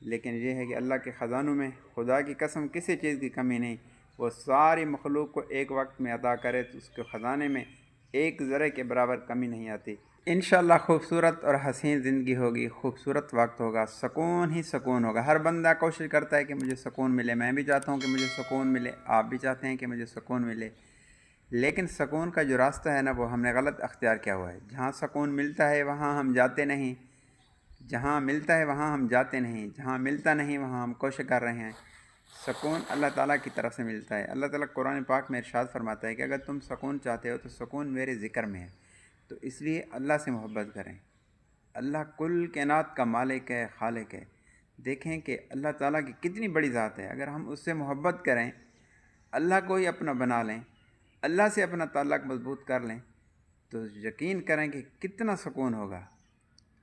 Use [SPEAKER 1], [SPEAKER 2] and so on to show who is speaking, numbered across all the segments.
[SPEAKER 1] لیکن یہ ہے کہ اللہ کے خزانوں میں خدا کی قسم کسی چیز کی کمی نہیں، وہ ساری مخلوق کو ایک وقت میں عطا کرے تو اس کے خزانے میں ایک ذرے کے برابر کمی نہیں آتی۔ انشاءاللہ خوبصورت اور حسین زندگی ہوگی، خوبصورت وقت ہوگا، سکون ہی سکون ہوگا۔ ہر بندہ کوشش کرتا ہے کہ مجھے سکون ملے، میں بھی چاہتا ہوں کہ مجھے سکون ملے، آپ بھی چاہتے ہیں کہ مجھے سکون ملے، لیکن سکون کا جو راستہ ہے نا وہ ہم نے غلط اختیار کیا ہوا ہے۔ جہاں سکون ملتا ہے وہاں ہم جاتے نہیں، جہاں ملتا ہے وہاں ہم جاتے نہیں، جہاں ملتا نہیں وہاں ہم کوشش کر رہے ہیں۔ سکون اللہ تعالیٰ کی طرف سے ملتا ہے۔ اللہ تعالیٰ قرآن پاک میں ارشاد فرماتا ہے کہ اگر تم سکون چاہتے ہو تو سکون میرے ذکر میں ہے، تو اس لیے اللہ سے محبت کریں۔ اللہ کل کائنات کا مالک ہے، خالق ہے۔ دیکھیں کہ اللہ تعالیٰ کی کتنی بڑی ذات ہے، اگر ہم اس سے محبت کریں، اللہ کو ہی اپنا بنا لیں، اللہ سے اپنا تعلق مضبوط کر لیں، تو یقین کریں کہ کتنا سکون ہوگا۔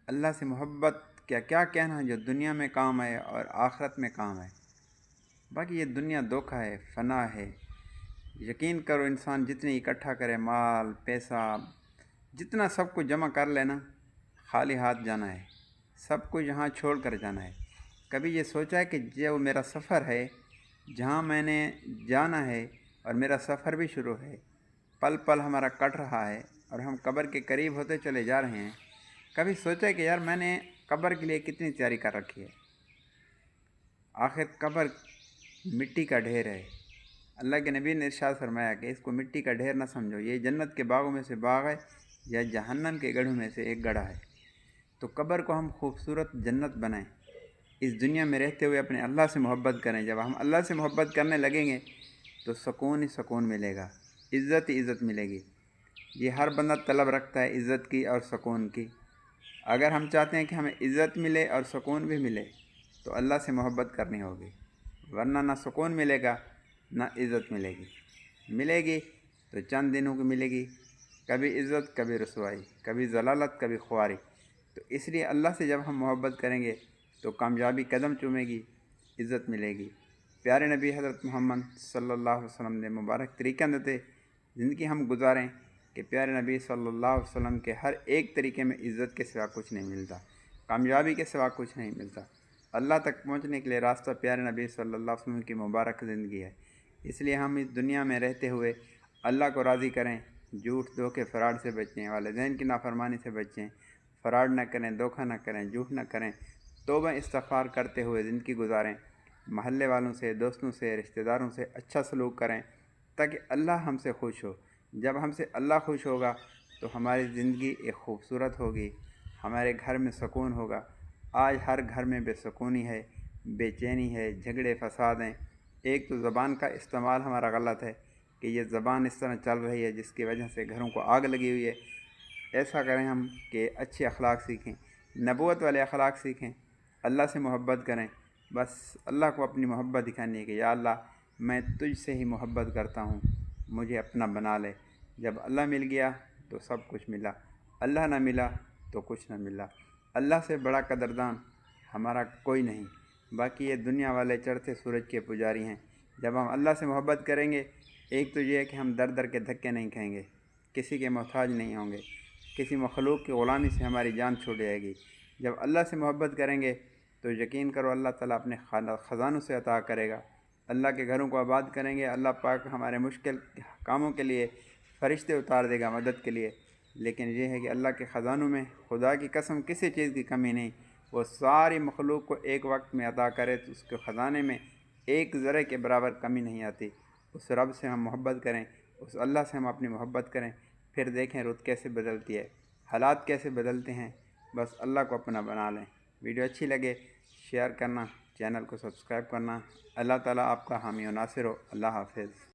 [SPEAKER 1] اللہ سے محبت کیا کیا کہنا جو دنیا میں کام ہے اور آخرت میں کام ہے۔ باقی یہ دنیا دھوکہ ہے، فنا ہے۔ یقین کرو انسان جتنی اکٹھا کرے، مال پیسہ جتنا سب کچھ جمع کر لینا، خالی ہاتھ جانا ہے، سب کچھ یہاں چھوڑ کر جانا ہے۔ کبھی یہ سوچا ہے کہ جو میرا سفر ہے، جہاں میں نے جانا ہے اور میرا سفر بھی شروع ہے، پل پل ہمارا کٹ رہا ہے اور ہم قبر کے قریب ہوتے چلے جا رہے ہیں۔ کبھی سوچا ہے کہ یار میں نے قبر کے لیے کتنی تیاری کر رکھی ہے؟ آخر قبر مٹی کا ڈھیر ہے۔ اللہ کے نبی نے ارشاد فرمایا کہ اس کو مٹی کا ڈھیر نہ سمجھو، یہ جنت کے باغوں میں سے باغ ہے یا جہنم کے گڑھوں میں سے ایک گڑھا ہے۔ تو قبر کو ہم خوبصورت جنت بنائیں، اس دنیا میں رہتے ہوئے اپنے اللہ سے محبت کریں۔ جب ہم اللہ سے محبت کرنے لگیں گے تو سکون ہی سکون ملے گا، عزت ہی عزت ملے گی۔ یہ ہر بندہ طلب رکھتا ہے عزت کی اور سکون کی۔ اگر ہم چاہتے ہیں کہ ہمیں عزت ملے اور سکون بھی ملے تو اللہ سے محبت کرنی ہوگی، ورنہ نہ سکون ملے گا نہ عزت ملے گی تو چند دنوں کی ملے گی، کبھی عزت کبھی رسوائی، کبھی ضلالت کبھی خواری۔ تو اس لیے اللہ سے جب ہم محبت کریں گے تو کامیابی قدم چومے گی، عزت ملے گی۔ پیارے نبی حضرت محمد صلی اللہ علیہ وسلم نے مبارک طریقہ دیتے زندگی ہم گزاریں کہ پیارے نبی صلی اللہ علیہ وسلم کے ہر ایک طریقے میں عزت کے سوا کچھ نہیں ملتا، کامیابی کے سوا کچھ نہیں ملتا۔ اللہ تک پہنچنے کے لیے راستہ پیارے نبی صلی اللہ علیہ وسلم کی مبارک زندگی ہے۔ اس لیے ہم اس دنیا میں رہتے ہوئے اللہ کو راضی کریں، جھوٹ دھوکے فراڈ سے بچیں، والدین کی نافرمانی سے بچیں، فراڈ نہ کریں، دھوکہ نہ کریں، جھوٹ نہ کریں، توبہ استغفار کرتے ہوئے زندگی گزاریں، محلے والوں سے، دوستوں سے، رشتہ داروں سے اچھا سلوک کریں تاکہ اللہ ہم سے خوش ہو۔ جب ہم سے اللہ خوش ہوگا تو ہماری زندگی ایک خوبصورت ہوگی، ہمارے گھر میں سکون ہوگا۔ آج ہر گھر میں بے سکونی ہے، بے چینی ہے، جھگڑے فساد ہیں۔ ایک تو زبان کا استعمال ہمارا غلط ہے کہ یہ زبان اس طرح چل رہی ہے جس کی وجہ سے گھروں کو آگ لگی ہوئی ہے۔ ایسا کریں ہم کہ اچھے اخلاق سیکھیں، نبوت والے اخلاق سیکھیں، اللہ سے محبت کریں۔ بس اللہ کو اپنی محبت دکھانی ہے کہ یا اللہ میں تجھ سے ہی محبت کرتا ہوں، مجھے اپنا بنا لے۔ جب اللہ مل گیا تو سب کچھ ملا، اللہ نہ ملا تو کچھ نہ ملا۔ اللہ سے بڑا قدردان ہمارا کوئی نہیں۔ باقی یہ دنیا والے چڑھتے سورج کے پجاری ہیں۔ جب ہم اللہ سے محبت کریں گے، ایک تو یہ ہے کہ ہم در در کے دھکے نہیں کھائیں گے، کسی کے محتاج نہیں ہوں گے، کسی مخلوق کی غلامی سے ہماری جان چھوٹ جائے گی۔ جب اللہ سے محبت کریں گے تو یقین کرو اللہ تعالیٰ اپنے خزانوں سے عطا کرے گا، اللہ کے گھروں کو آباد کریں گے۔ اللہ پاک ہمارے مشکل کاموں کے لیے فرشتے اتار دے گا مدد کے لیے۔ لیکن یہ ہے کہ اللہ کے خزانوں میں خدا کی قسم کسی چیز کی کمی نہیں، وہ ساری مخلوق کو ایک وقت میں عطا کرے تو اس کے خزانے میں ایک ذرے کے برابر کمی نہیں آتی۔ اس رب سے ہم محبت کریں، اس اللہ سے ہم اپنی محبت کریں، پھر دیکھیں رت کیسے بدلتی ہے، حالات کیسے بدلتے ہیں۔ بس اللہ کو اپنا بنا لیں۔ ویڈیو اچھی لگے شیئر کرنا، چینل کو سبسکرائب کرنا۔ اللہ تعالیٰ آپ کا حامی و ناصر ہو۔ اللہ حافظ۔